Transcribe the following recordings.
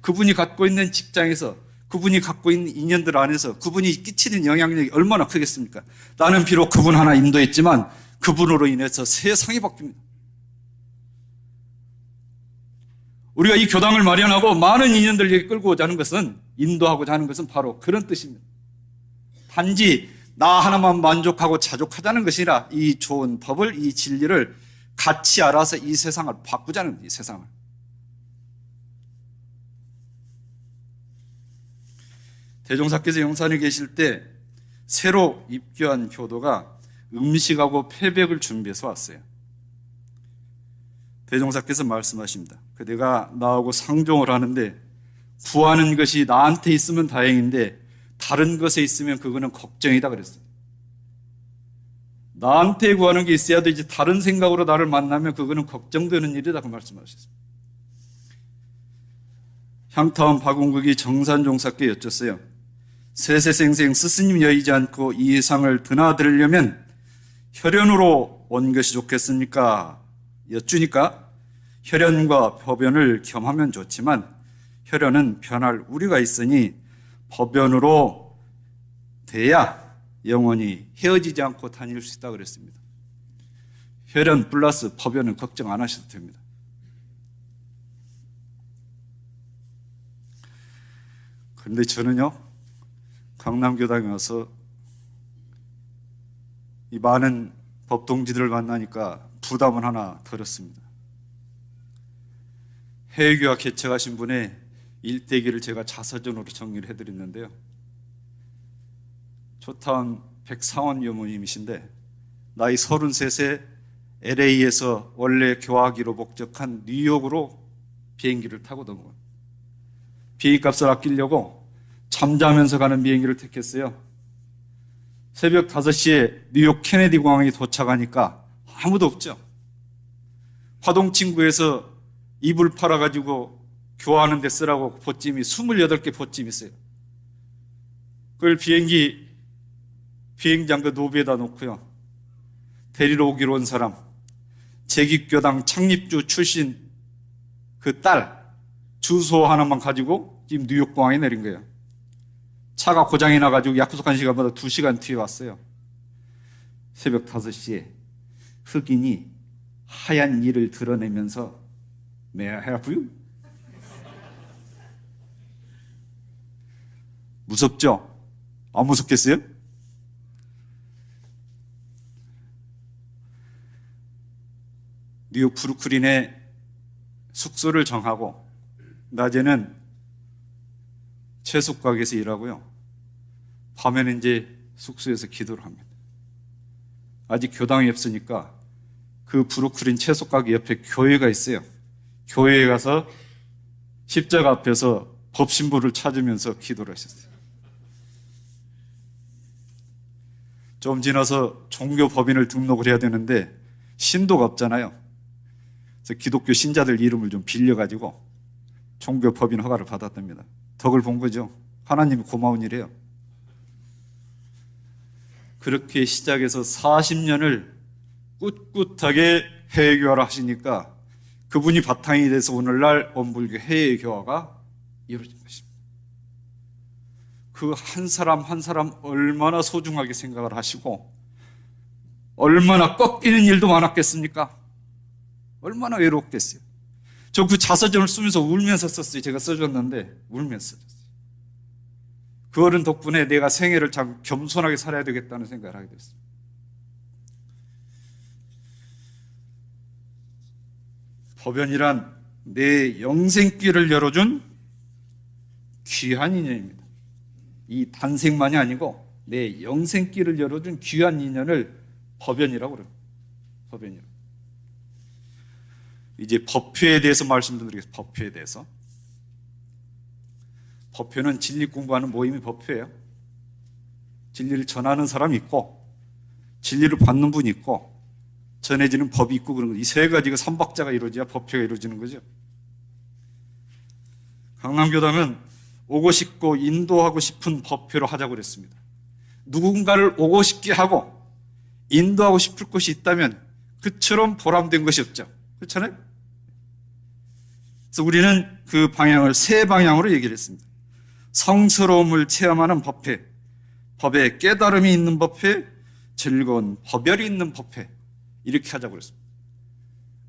그분이 갖고 있는 직장에서, 그분이 갖고 있는 인연들 안에서 그분이 끼치는 영향력이 얼마나 크겠습니까? 나는 비록 그분 하나 인도했지만 그분으로 인해서 세상이 바뀝니다. 우리가 이 교당을 마련하고 많은 인연들 여기 끌고 오자는 것은, 인도하고자 하는 것은 바로 그런 뜻입니다. 단지 나 하나만 만족하고 자족하자는 것이 아니라 이 좋은 법을, 이 진리를 같이 알아서 이 세상을 바꾸자는 거예요. 이 세상을. 대종사께서 영산에 계실 때 새로 입교한 교도가 음식하고 패백을 준비해서 왔어요. 대종사께서 말씀하십니다. 내가 나하고 상종을 하는데 구하는 것이 나한테 있으면 다행인데 다른 것에 있으면 그거는 걱정이다 그랬어요. 나한테 구하는 게 있어야 되지 다른 생각으로 나를 만나면 그거는 걱정되는 일이다 그 말씀하셨습니다. 향타원 박운국이 정산종사께 여쭸어요. 세세생생 스스님 여의지 않고 이 예상을 드나들으려면 혈연으로 온 것이 좋겠습니까? 여쭈니까 혈연과 법연을 겸하면 좋지만 혈연은 변할 우리가 있으니 법연으로 돼야 영원히 헤어지지 않고 다닐 수 있다 그랬습니다. 혈연 플러스 법연은 걱정 안 하셔도 됩니다. 그런데 저는요, 강남교당에 와서 이 많은 법동지들을 만나니까 부담은 하나 덜었습니다. 해외교와 개척하신 분의 일대기를 제가 자서전으로 정리를 해드렸는데요. 조타운 백상원 여모님이신데 나이 33세 LA에서 원래 교화기로 목적한 뉴욕으로 비행기를 타고 넘어요. 비행값을 아끼려고 잠자면서 가는 비행기를 택했어요. 새벽 5시에 뉴욕 케네디 공항에 도착하니까 아무도 없죠. 화동친구에서 이불 팔아가지고 교화하는 데 쓰라고 보찜이 28개 보찜이 있어요. 그걸 비행장 그 노비에다 놓고요. 데리러 오기로 온 사람, 제깃교당 창립주 출신 그 딸 주소 하나만 가지고 지금 뉴욕 공항에 내린 거예요. 차가 고장이 나가지고 약속한 시간보다 2시간 뒤에 왔어요. 새벽 5시에 흑인이 하얀 이를 드러내면서 May I help you? 무섭죠? 안 무섭겠어요? 뉴욕 브루클린에 숙소를 정하고 낮에는 채소 가게에서 일하고요. 밤에는 이제 숙소에서 기도를 합니다. 아직 교당이 없으니까 그 브루클린 채소 가게 옆에 교회가 있어요. 교회에 가서 십자가 앞에서 법신부를 찾으면서 기도를 하셨어요. 좀 지나서 종교법인을 등록을 해야 되는데 신도가 없잖아요. 그래서 기독교 신자들 이름을 좀 빌려가지고 종교법인 허가를 받았답니다. 덕을 본 거죠. 하나님이 고마운 일이에요. 그렇게 시작해서 40년을 꿋꿋하게 해외교화를 하시니까 그분이 바탕이 돼서 오늘날 원불교 해외교화가 이루어진 것입니다. 그 한 사람 한 사람 얼마나 소중하게 생각을 하시고 얼마나 꺾이는 일도 많았겠습니까? 얼마나 외롭겠어요. 저 그 자서전을 쓰면서 울면서 썼어요. 제가 써줬는데 울면서 썼어요. 그 어른 덕분에 내가 생애를 참 겸손하게 살아야 되겠다는 생각을 하게 됐어요. 법연이란 내 영생길을 열어준 귀한 인연입니다. 이 단생만이 아니고 내 영생길을 열어준 귀한 인연을 법연이라고 그래요. 법연이라고. 이제 법회에 대해서 말씀드리겠습니다. 법회에 대해서. 법회는 진리 공부하는 모임이 법회예요. 진리를 전하는 사람이 있고 진리를 받는 분이 있고 전해지는 법이 있고 그런 거. 이 세 가지가 삼박자가 이루어져야 법회가 이루어지는 거죠. 강남교당은 오고 싶고 인도하고 싶은 법회로 하자고 그랬습니다. 누군가를 오고 싶게 하고 인도하고 싶을 것이 있다면 그처럼 보람된 것이 없죠. 그렇잖아요? 그래서 우리는 그 방향을 세 방향으로 얘기를 했습니다. 성스러움을 체험하는 법회, 법에 깨달음이 있는 법회, 즐거운 법열이 있는 법회, 이렇게 하자고 그랬습니다.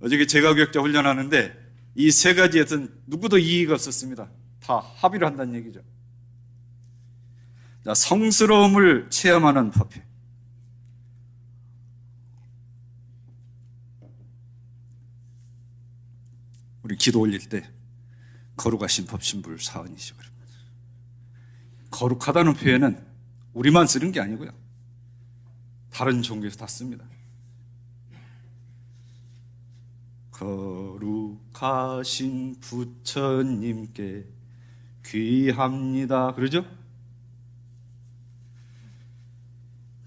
어저께 제가교역자 훈련하는데 이 세 가지에서는 누구도 이의가 없었습니다. 다 합의를 한다는 얘기죠. 자, 성스러움을 체험하는 법회. 우리 기도 올릴 때 거룩하신 법신불 사은이시오. 거룩하다는 표현은 우리만 쓰는 게 아니고요. 다른 종교에서 다 씁니다. 거룩하신 부처님께 귀합니다. 그러죠?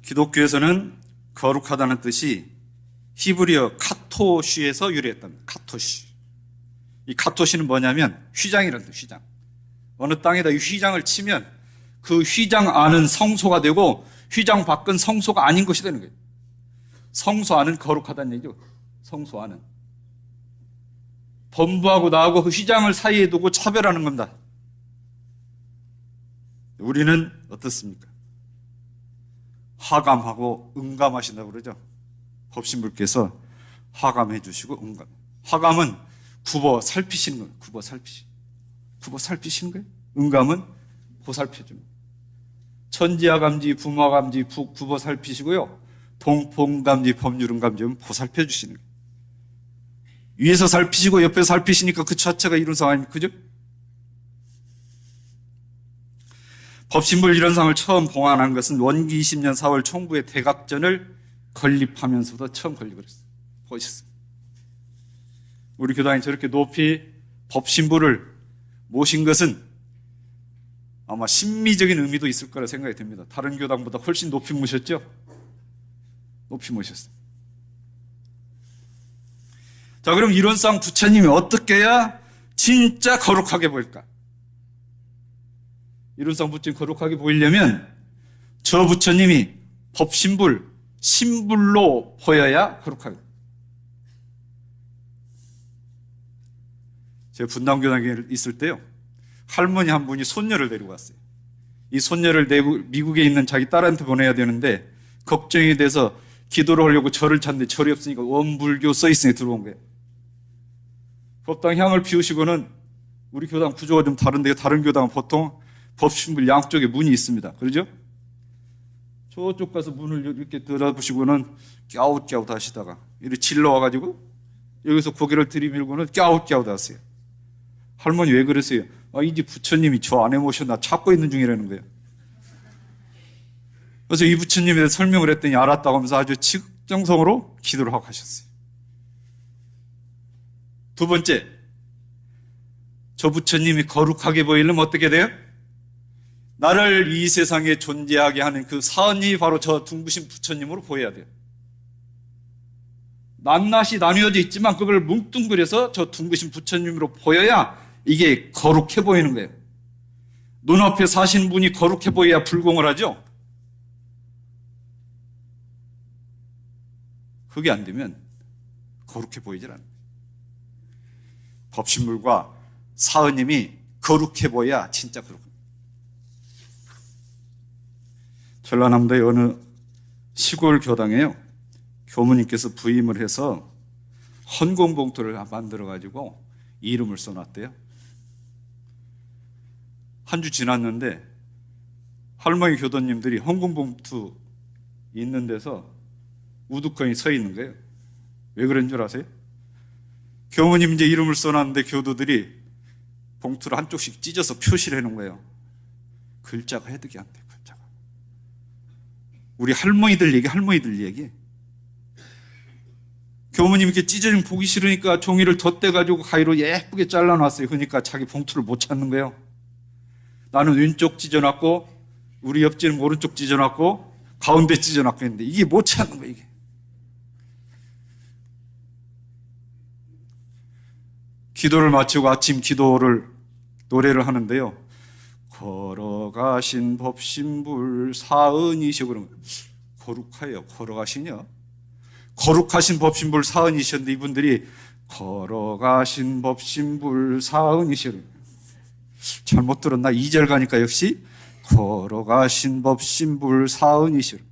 기독교에서는 거룩하다는 뜻이 히브리어 카토시에서 유래했답니다. 카토시. 이 카토시는 뭐냐면 휘장이라는 뜻, 휘장. 어느 땅에다 이 휘장을 치면 그 휘장 안은 성소가 되고 휘장 밖은 성소가 아닌 것이 되는 거예요. 성소 안은 거룩하다는 얘기죠. 성소 안은. 범부하고 나하고 그 휘장을 사이에 두고 차별하는 겁니다. 우리는 어떻습니까? 하감하고 응감하신다고 그러죠. 법신불께서 하감해 주시고 응감. 하감은 굽어 살피시는 거예요. 굽어 살피시는 거예요. 응감은 보살펴줍니다. 천지하감지, 부마감지, 굽어 살피시고요. 동포응감지, 법률응감지는 보살펴 주시는 거예요. 위에서 살피시고 옆에서 살피시니까 그 자체가 이룬 상 아닙니까? 그죠? 법신불 이론상을 처음 봉안한 것은 원기 20년 4월 총부의 대각전을 건립하면서부터 처음 건립을 했어요. 보셨어요? 우리 교단이 저렇게 높이 법신불을 모신 것은 아마 심미적인 의미도 있을 거라 생각이 듭니다. 다른 교단보다 훨씬 높이 모셨죠? 높이 모셨어요. 자, 그럼 이론상 부처님이 어떻게 해야 진짜 거룩하게 보일까? 이론상 부처님 거룩하게 보이려면 저 부처님이 법신불, 신불로 보여야 거룩하게. 제가 분당교단에 있을 때요, 할머니 한 분이 손녀를 데리고 왔어요. 이 손녀를 미국에 있는 자기 딸한테 보내야 되는데 걱정이 돼서 기도를 하려고 절을 찾는데 절이 없으니까 원불교 써있으니 들어온 거예요. 법당 향을 피우시고는, 우리 교당 구조가 좀 다른데 다른 교당은 보통 법신불 양쪽에 문이 있습니다. 그러죠? 저쪽 가서 문을 이렇게 들어보시고는 갸웃갸웃 하시다가 이렇게 질러와가지고 여기서 고개를 들이밀고는 갸웃갸웃 하세요. 할머니 왜 그러세요? 이 집 부처님이 저 안에 모셨나 찾고 있는 중이라는 거예요. 그래서 이 부처님에 대해 설명을 했더니 알았다고 하면서 아주 직정성으로 기도를 하고 하셨어요. 두 번째, 저 부처님이 거룩하게 보이려면 어떻게 돼요? 나를 이 세상에 존재하게 하는 그 사언이 바로 저 둥부신 부처님으로 보여야 돼요. 낱낱이 나뉘어져 있지만 그걸 뭉뚱그려서 저 둥부신 부처님으로 보여야 이게 거룩해 보이는 거예요. 눈앞에 사신 분이 거룩해 보여야 불공을 하죠. 그게 안 되면 거룩해 보이질 않아요. 법신불과 사언님이 거룩해 보여야 진짜 거룩합니다. 전라남도의 어느 시골 교당에요, 교무님께서 부임을 해서 헌공봉투를 만들어가지고 이름을 써놨대요. 한 주 지났는데 할머니 교도님들이 헌공봉투 있는 데서 우두커니 서 있는 거예요. 왜 그런 줄 아세요? 교무님 이제 이름을 써놨는데 교도들이 봉투를 한쪽씩 찢어서 표시를 해놓은 거예요. 글자가 해득이 안 돼요. 글자가. 우리 할머니들 얘기. 교무님 이렇게 찢어진 보기 싫으니까 종이를 덧대가지고 가위로 예쁘게 잘라놨어요. 그러니까 자기 봉투를 못 찾는 거예요. 나는 왼쪽 찢어놨고 우리 옆집은 오른쪽 찢어놨고 가운데 찢어놨고 했는데 이게 못 찾는 거예요. 이게. 기도를 마치고 아침 기도를 노래를 하는데요, 걸어가신 법신불 사은이시오. 그러면 거룩하여 걸어가시냐? 거룩하신 법신불 사은이셨는데 이분들이 걸어가신 법신불 사은이시로. 잘못 들었나? 2절 가니까 역시 걸어가신 법신불 사은이시로.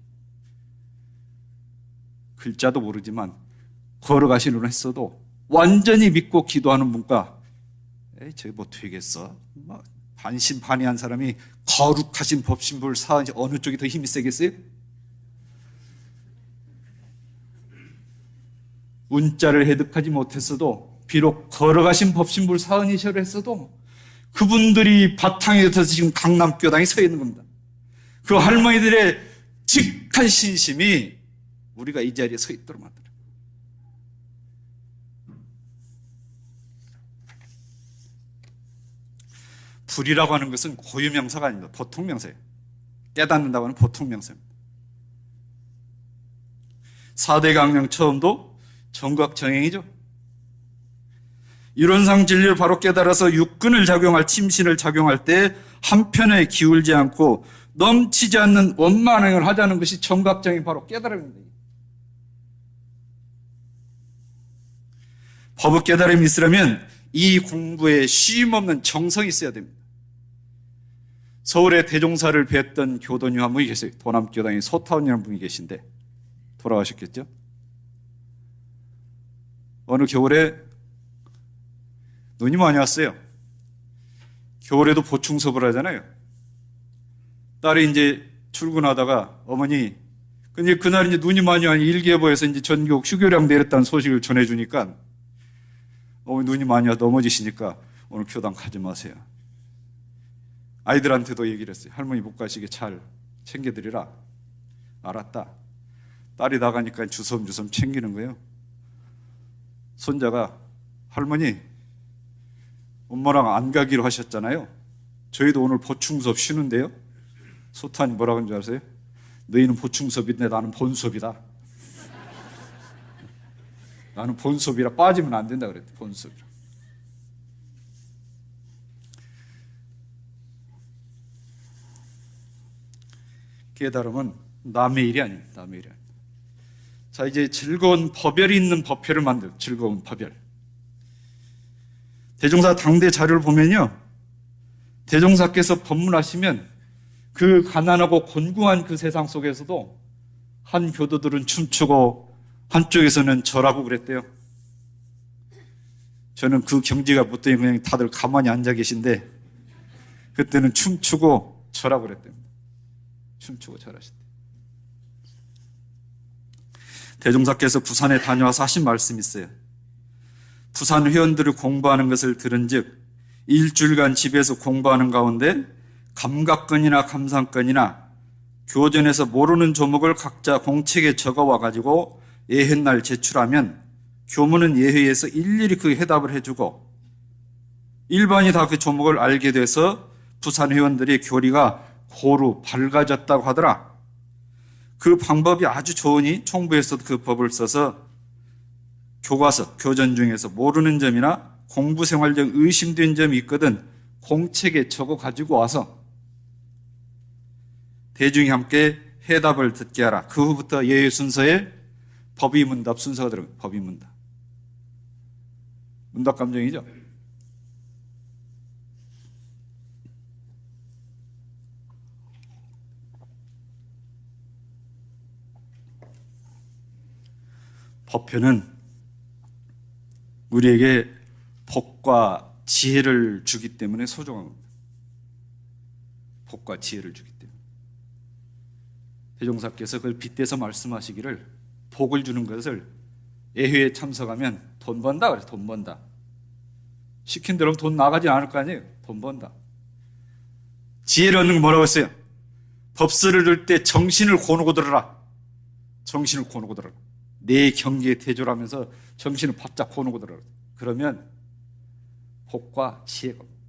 글자도 모르지만 걸어가시는 했어도 완전히 믿고 기도하는 분과 저기 뭐 되겠어? 반신반의한 사람이 거룩하신 법신불 사은, 어느 쪽이 더 힘이 세겠어요? 문자를 해득하지 못했어도 비록 걸어가신 법신불 사은이시라 했어도 그분들이 바탕에 붙어서 지금 강남교당에 서 있는 겁니다. 그 할머니들의 직한 신심이 우리가 이 자리에 서 있도록 만들어요. 불이라고 하는 것은 고유명사가 아닙니다. 보통명사예요. 깨닫는다고 하는 보통명사입니다. 4대 강령 처음도 정각정행이죠. 이론상 진리를 바로 깨달아서 육근을 작용할 침신을 작용할 때 한편에 기울지 않고 넘치지 않는 원만행을 하자는 것이 정각정행이 바로 깨달음입니다. 법의 깨달음이 있으려면 이 공부에 쉼없는 정성이 있어야 됩니다. 서울의 대종사를 뵀던 교도님 한 분이 계세요. 도남교당의 소타원이라는 분이 계신데 돌아가셨겠죠? 어느 겨울에 눈이 많이 왔어요. 겨울에도 보충 수업을 하잖아요. 딸이 이제 출근하다가 어머니, 근데 그날 이제 눈이 많이 와니 일기예보에서 이제 전국 휴교령 내렸다는 소식을 전해주니까 어머니 눈이 많이 와 넘어지시니까 오늘 교당 가지 마세요. 아이들한테도 얘기를 했어요. 할머니 못 가시게 잘 챙겨드리라. 알았다. 딸이 나가니까 주섬주섬 챙기는 거예요. 손자가 할머니 엄마랑 안 가기로 하셨잖아요. 저희도 오늘 보충 수업 쉬는데요. 소탄이 뭐라고 하는 줄 아세요? 너희는 보충 수업인데 나는 본 수업이다. 나는 본 수업이라 빠지면 안 된다 그랬대. 본 수업이라. 깨달음은 남의 일이 아닙니다. 남의 일이 아닙니다. 자, 이제 즐거운 법열이 있는 법회를 만들, 즐거운 법열. 대종사 당대 자료를 보면요, 대종사께서 법문하시면 그 가난하고 곤궁한 그 세상 속에서도 한 교도들은 춤추고 한쪽에서는 절하고 그랬대요. 저는 그 경지가 못 되니 그냥 다들 가만히 앉아 계신데 그때는 춤추고 절하고 그랬대요. 춤추고 절하셨대요. 대종사께서 부산에 다녀와서 하신 말씀이 있어요. 부산 회원들을 공부하는 것을 들은 즉 일주일간 집에서 공부하는 가운데 감각건이나 감상건이나 교전에서 모르는 조목을 각자 공책에 적어와 가지고 예회날 제출하면 교무는 예회에서 일일이 그 해답을 해주고 일반이 다 그 조목을 알게 돼서 부산 회원들의 교리가 고루 밝아졌다고 하더라. 그 방법이 아주 좋으니 총부에서도 그 법을 써서 교과서, 교전 중에서 모르는 점이나 공부생활적 의심된 점이 있거든 공책에 적어 가지고 와서 대중이 함께 해답을 듣게 하라. 그 후부터 예회 순서에 법의문답 순서가 들어가요. 법의문답. 문답 감정이죠. 법회는 우리에게 복과 지혜를 주기 때문에 소중한 겁니다. 복과 지혜를 주기 때문에. 대종사께서 그걸 빗대서 말씀하시기를 복을 주는 것을 예회에 참석하면 돈 번다 그래서 돈 번다. 시킨 대로 돈 나가지 않을 거 아니에요. 돈 번다. 지혜를 얻는 건 뭐라고 했어요? 법설을 들 때 정신을 고누고 들어라. 정신을 고누고 들어라. 내 경계에 대조하면서 정신을 바짝 고누고 들어라. 그러면 복과 지혜가 옵니다.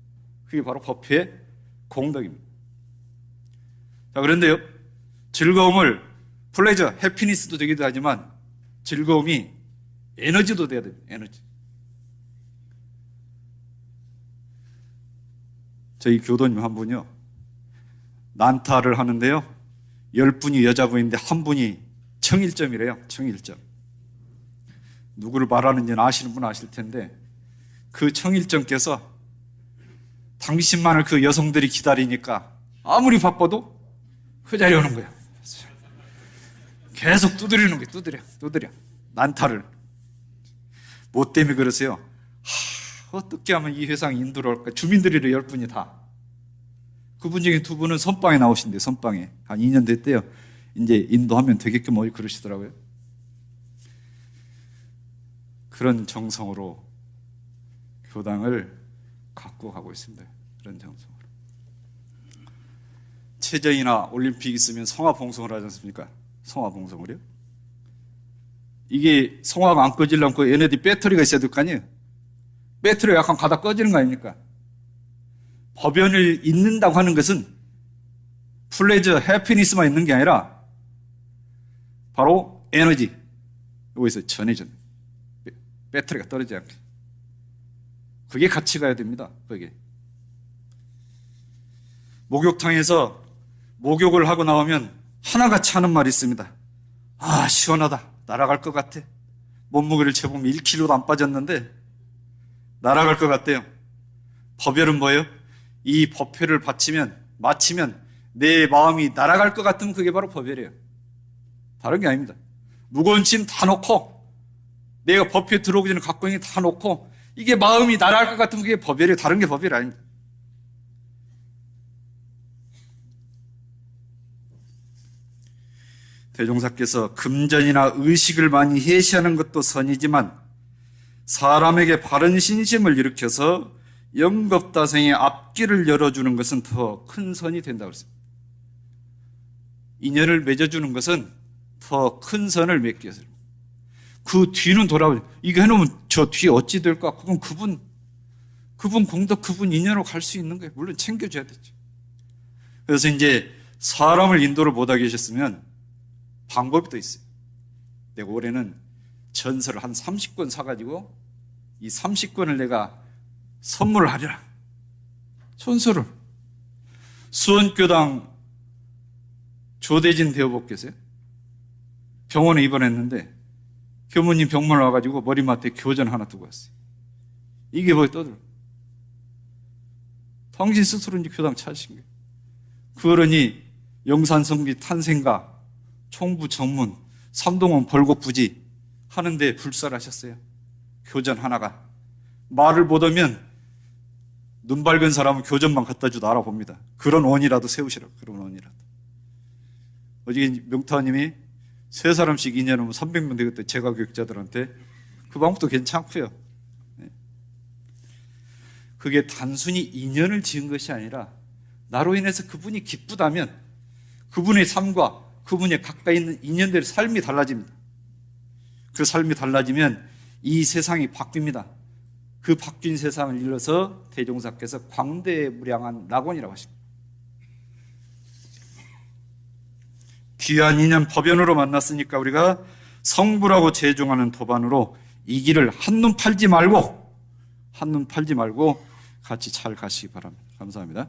그게 바로 법회의 공덕입니다. 자, 그런데요, 즐거움을 플레저, 해피니스도 되기도 하지만 즐거움이 에너지도 돼야 됩니다. 에너지. 저희 교도님 한 분이요, 난타를 하는데요, 10분이 여자분인데 한 분이 청일점이래요. 청일점. 누구를 말하는지는 아시는 분 아실 텐데 그 청일정께서 당신만을 그 여성들이 기다리니까 아무리 바빠도 그 자리에 오는 거야. 계속 두드리는 거야. 두드려. 난타를. 뭐 때문에 그러세요? 어떻게 하면 이 회상이 인도를 할까? 주민들이 10분이 다. 그분 중에 2분은 선방에 나오신대요. 선방에. 한 2년 됐대요. 이제 인도하면 되게끔 그러시더라고요. 그런 정성으로 교당을 갖고 가고 있습니다. 그런 정성으로. 체전이나 올림픽 있으면 성화봉송을 하지 않습니까? 성화봉송을요? 이게 성화가 안 꺼지려면 얘네들이 배터리가 있어야 될 거 아니에요? 배터리가 약간 가다 꺼지는 거 아닙니까? 법연을 잊는다고 하는 것은 플레저, 해피니스만 있는 게 아니라 바로 에너지, 여기서 전해전, 배터리가 떨어지지 않게. 그게 같이 가야 됩니다. 그게. 목욕탕에서 목욕을 하고 나오면 하나같이 하는 말이 있습니다. 아, 시원하다. 날아갈 것 같아. 몸무게를 재보면 1kg도 안 빠졌는데 날아갈 것 같대요. 법열은 뭐예요? 이 법회를 마치면 내 마음이 날아갈 것 같으면 그게 바로 법열이에요. 다른 게 아닙니다. 무거운 짐 다 놓고 내가 법회에 들어오기 전에 갖고 있는 게 다 놓고 이게 마음이 날아갈 것 같으면 그게 법열이에요. 다른 게 법열이 아닙니다. 대종사께서 금전이나 의식을 많이 해시하는 것도 선이지만 사람에게 바른 신심을 일으켜서 영겁다생의 앞길을 열어주는 것은 더 큰 선이 된다고 했습니다. 인연을 맺어주는 것은 더 큰 선을 맺기 위해서. 그 뒤는 돌아오죠. 이거 해놓으면 저 뒤에 어찌 될까? 그건 그분 공덕, 그분 인연으로 갈 수 있는 거예요. 물론 챙겨줘야 되죠. 그래서 이제 사람을 인도를 못하게 하셨으면 방법이 또 있어요. 내가 올해는 전서를 한 30권 사가지고 이 30권을 내가 선물을 하리라. 전서를. 수원교당 조대진 대어복 계세요? 병원에 입원했는데 교무님 병문을 와가지고 머리맡에 교전 하나 두고 왔어요. 이게 뭐에 떠들어. 당신 스스로 이제 교당 찾으신 거예요. 그 어른이 영산성비 탄생가 총부 전문, 삼동원 벌곡부지 하는데 불살하셨어요. 교전 하나가. 말을 못하면 눈 밝은 사람은 교전만 갖다 주도 알아봅니다. 그런 원이라도 세우시라고. 그런 원이라도. 어제 명타님이 3사람씩 인연하면 300명 되겠다. 제가 교육자들한테. 그 방법도 괜찮고요. 그게 단순히 인연을 지은 것이 아니라 나로 인해서 그분이 기쁘다면 그분의 삶과 그분이 가까이 있는 인연들의 삶이 달라집니다. 그 삶이 달라지면 이 세상이 바뀝니다. 그 바뀐 세상을 일러서 대종사께서 광대무량한 낙원이라고 하십니다. 귀한 인연 법연으로 만났으니까 우리가 성불하고 재중하는 도반으로 이 길을 한눈 팔지 말고 같이 잘 가시기 바랍니다. 감사합니다.